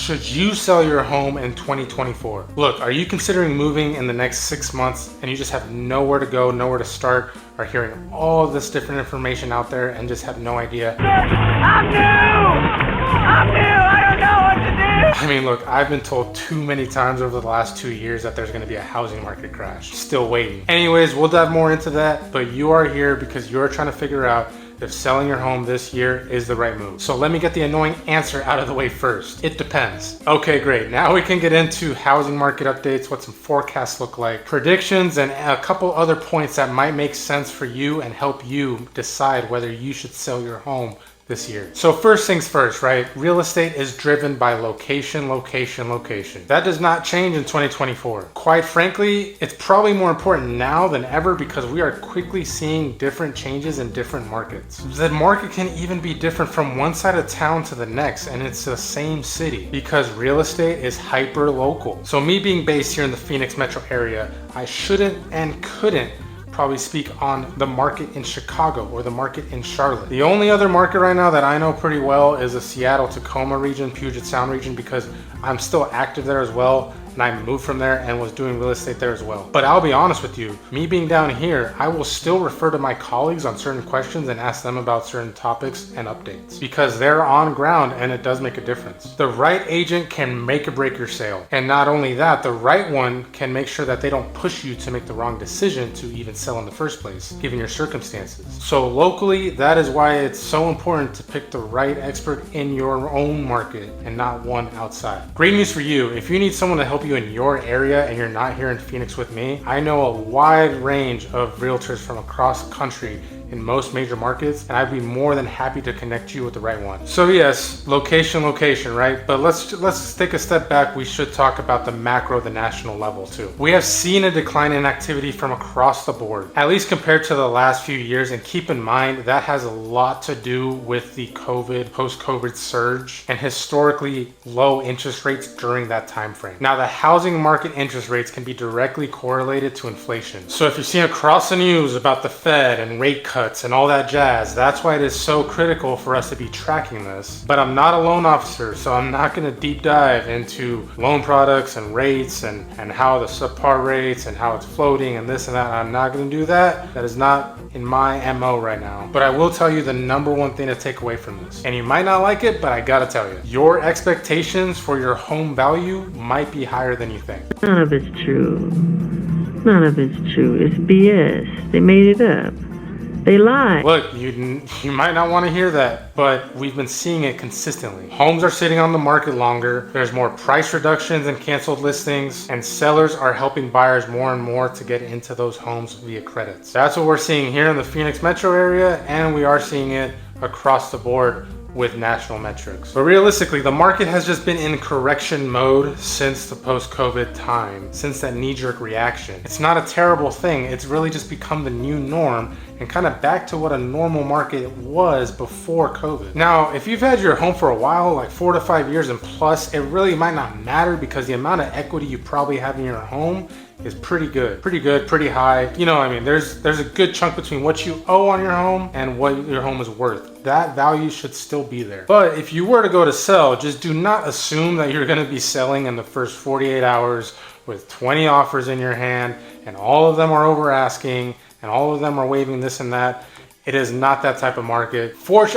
should you sell your home in 2024? Look, are you considering moving in the next 6 months and you just have nowhere to go, nowhere to start, are hearing all this different information out there and just have no idea? I'm new, I don't know what to do. I mean, look, I've been told too many times over the last 2 years that there's gonna be a housing market crash. Still waiting. Anyways, we'll dive more into that, but you are here because you're trying to figure out if selling your home this year is the right move. So let me get the annoying answer out of the way first. It depends. Okay, great. Now we can get into housing market updates, what some forecasts look like, predictions, and a couple other points that might make sense for you and help you decide whether you should sell your home this year. So first things first, right? Real estate is driven by location, location, location. That does not change in 2024. Quite frankly, it's probably more important now than ever because we are quickly seeing different changes in different markets. The market can even be different from one side of town to the next, and it's the same city because real estate is hyper local. So me being based here in the Phoenix metro area, I shouldn't and couldn't probably speak on the market in Chicago or the market in Charlotte. The only other market right now that I know pretty well is the Seattle, Tacoma region, Puget Sound region, because I'm still active there as well. And I moved from there and was doing real estate there as well. But I'll be honest with you, me being down here, I will still refer to my colleagues on certain questions and ask them about certain topics and updates because they're on ground and it does make a difference. The right agent can make or break your sale. And not only that, the right one can make sure that they don't push you to make the wrong decision to even sell in the first place, given your circumstances. So locally, that is why it's so important to pick the right expert in your own market and not one outside. Great news for you, if you need someone to help you in your area and you're not here in Phoenix with me, I know a wide range of realtors from across the country in most major markets, and I'd be more than happy to connect you with the right one. So yes, location, right? But let's take a step back. We should talk about the macro, the national level too. We have seen a decline in activity from across the board, at least compared to the last few years, and keep in mind that has a lot to do with the post-COVID surge and historically low interest rates during that time frame. Now, the housing market interest rates can be directly correlated to inflation. So if you've seen across the news about the Fed and rate cuts and all that jazz, that's why it is so critical for us to be tracking this. But I'm not a loan officer, so I'm not going to deep dive into loan products and rates and how the subpar rates and how it's floating and this and that. I'm not going to do that. That is not in my MO right now. But I will tell you the number one thing to take away from this. And you might not like it, but I gotta tell you, your expectations for your home value might be higher than you think. None of it's true. None of it's true. It's BS. They made it up. They lie. Look, you might not want to hear that, but we've been seeing it consistently. Homes are sitting on the market longer. There's more price reductions and canceled listings, and sellers are helping buyers more and more to get into those homes via credits. That's what we're seeing here in the Phoenix metro area, and we are seeing it across the board with national metrics. But realistically, the market has just been in correction mode since the post-COVID time, since that knee-jerk reaction. It's not a terrible thing. It's really just become the new norm and kind of back to what a normal market was before COVID. Now, if you've had your home for a while, like 4 to 5 years and plus, it really might not matter because the amount of equity you probably have in your home is pretty high. You know what I mean? There's a good chunk between what you owe on your home and what your home is worth. That value should still be there. But if you were to go to sell, just do not assume that you're gonna be selling in the first 48 hours with 20 offers in your hand and all of them are over asking and all of them are waiving this and that. It is not that type of market.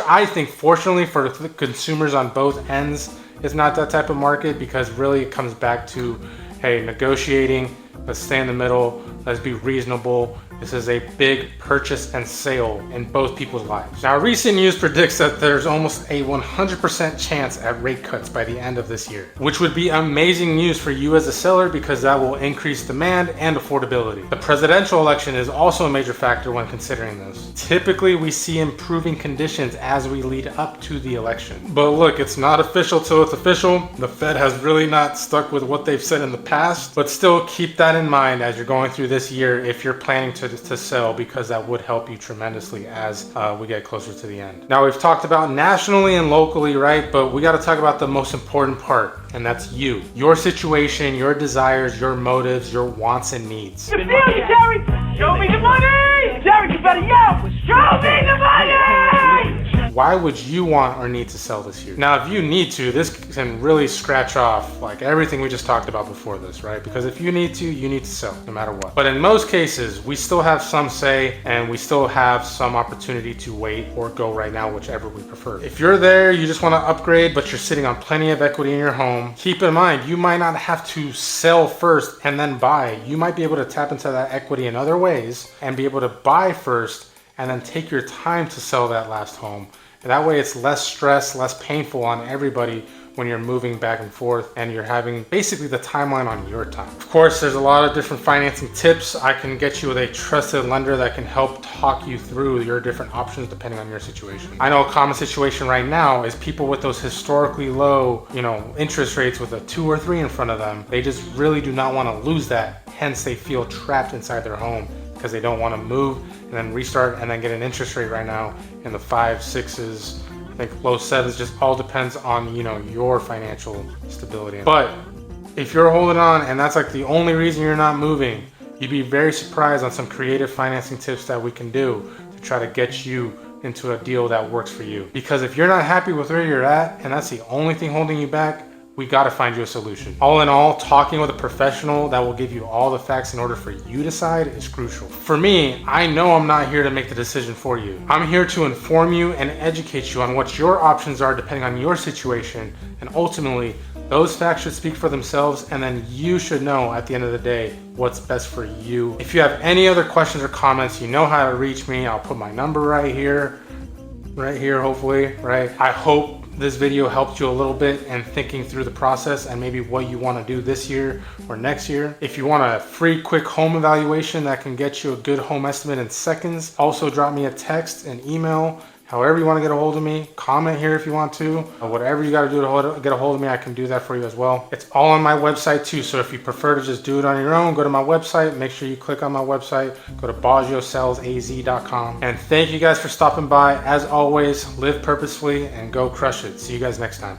I think fortunately for the consumers on both ends, it's not that type of market because really it comes back to, hey, negotiating, let's stay in the middle, let's be reasonable. This is a big purchase and sale in both people's lives. Now, recent news predicts that there's almost a 100% chance at rate cuts by the end of this year, which would be amazing news for you as a seller because that will increase demand and affordability. The presidential election is also a major factor when considering this. Typically, we see improving conditions as we lead up to the election. But look, it's not official till it's official. The Fed has really not stuck with what they've said in the past, but still keep that in mind as you're going through this year if you're planning to sell, because that would help you tremendously as we get closer to the end. Now, we've talked about nationally and locally, right? But we got to talk about the most important part, and that's you. Your situation, your desires, your motives, your wants and needs. You feel me, Jerry? Show me the money! Jerry, you better yell! Show me the money! why would you want or need to sell this year? Now, if you need to, this can really scratch off like everything we just talked about before this, right? Because if you need to sell no matter what. But in most cases, we still have some say and we still have some opportunity to wait or go right now, whichever we prefer. If you're there, you just want to upgrade, but you're sitting on plenty of equity in your home, keep in mind, you might not have to sell first and then buy. You might be able to tap into that equity in other ways and be able to buy first and then take your time to sell that last home. And that way it's less stress, less painful on everybody when you're moving back and forth and you're having basically the timeline on your time. Of course, there's a lot of different financing tips. I can get you with a trusted lender that can help talk you through your different options depending on your situation. I know a common situation right now is people with those historically low, interest rates with a 2 or 3 in front of them. They just really do not want to lose that. Hence, they feel trapped inside their home because they don't want to move and then restart and then get an interest rate right now in the 5, 6s, I think low 7s. Just all depends on your financial stability. But if you're holding on and that's like the only reason you're not moving, you'd be very surprised on some creative financing tips that we can do to try to get you into a deal that works for you. Because if you're not happy with where you're at and that's the only thing holding you back, we got to find you a solution. All in all, talking with a professional that will give you all the facts in order for you to decide is crucial. For me, I know I'm not here to make the decision for you. I'm here to inform you and educate you on what your options are depending on your situation. And ultimately, those facts should speak for themselves, and then you should know at the end of the day what's best for you. If you have any other questions or comments, you know how to reach me. I'll put my number right here, hopefully, right? I hope this video helped you a little bit in thinking through the process and maybe what you want to do this year or next year. If you want a free quick home evaluation that can get you a good home estimate in seconds, also drop me a text, an email, however you want to get a hold of me. Comment here if you want to. Whatever you got to do to get a hold of me, I can do that for you as well. It's all on my website too, so if you prefer to just do it on your own, go to my website. Make sure you click on my website. Go to BaggioSellsAZ.com. And thank you guys for stopping by. As always, live purposefully and go crush it. See you guys next time.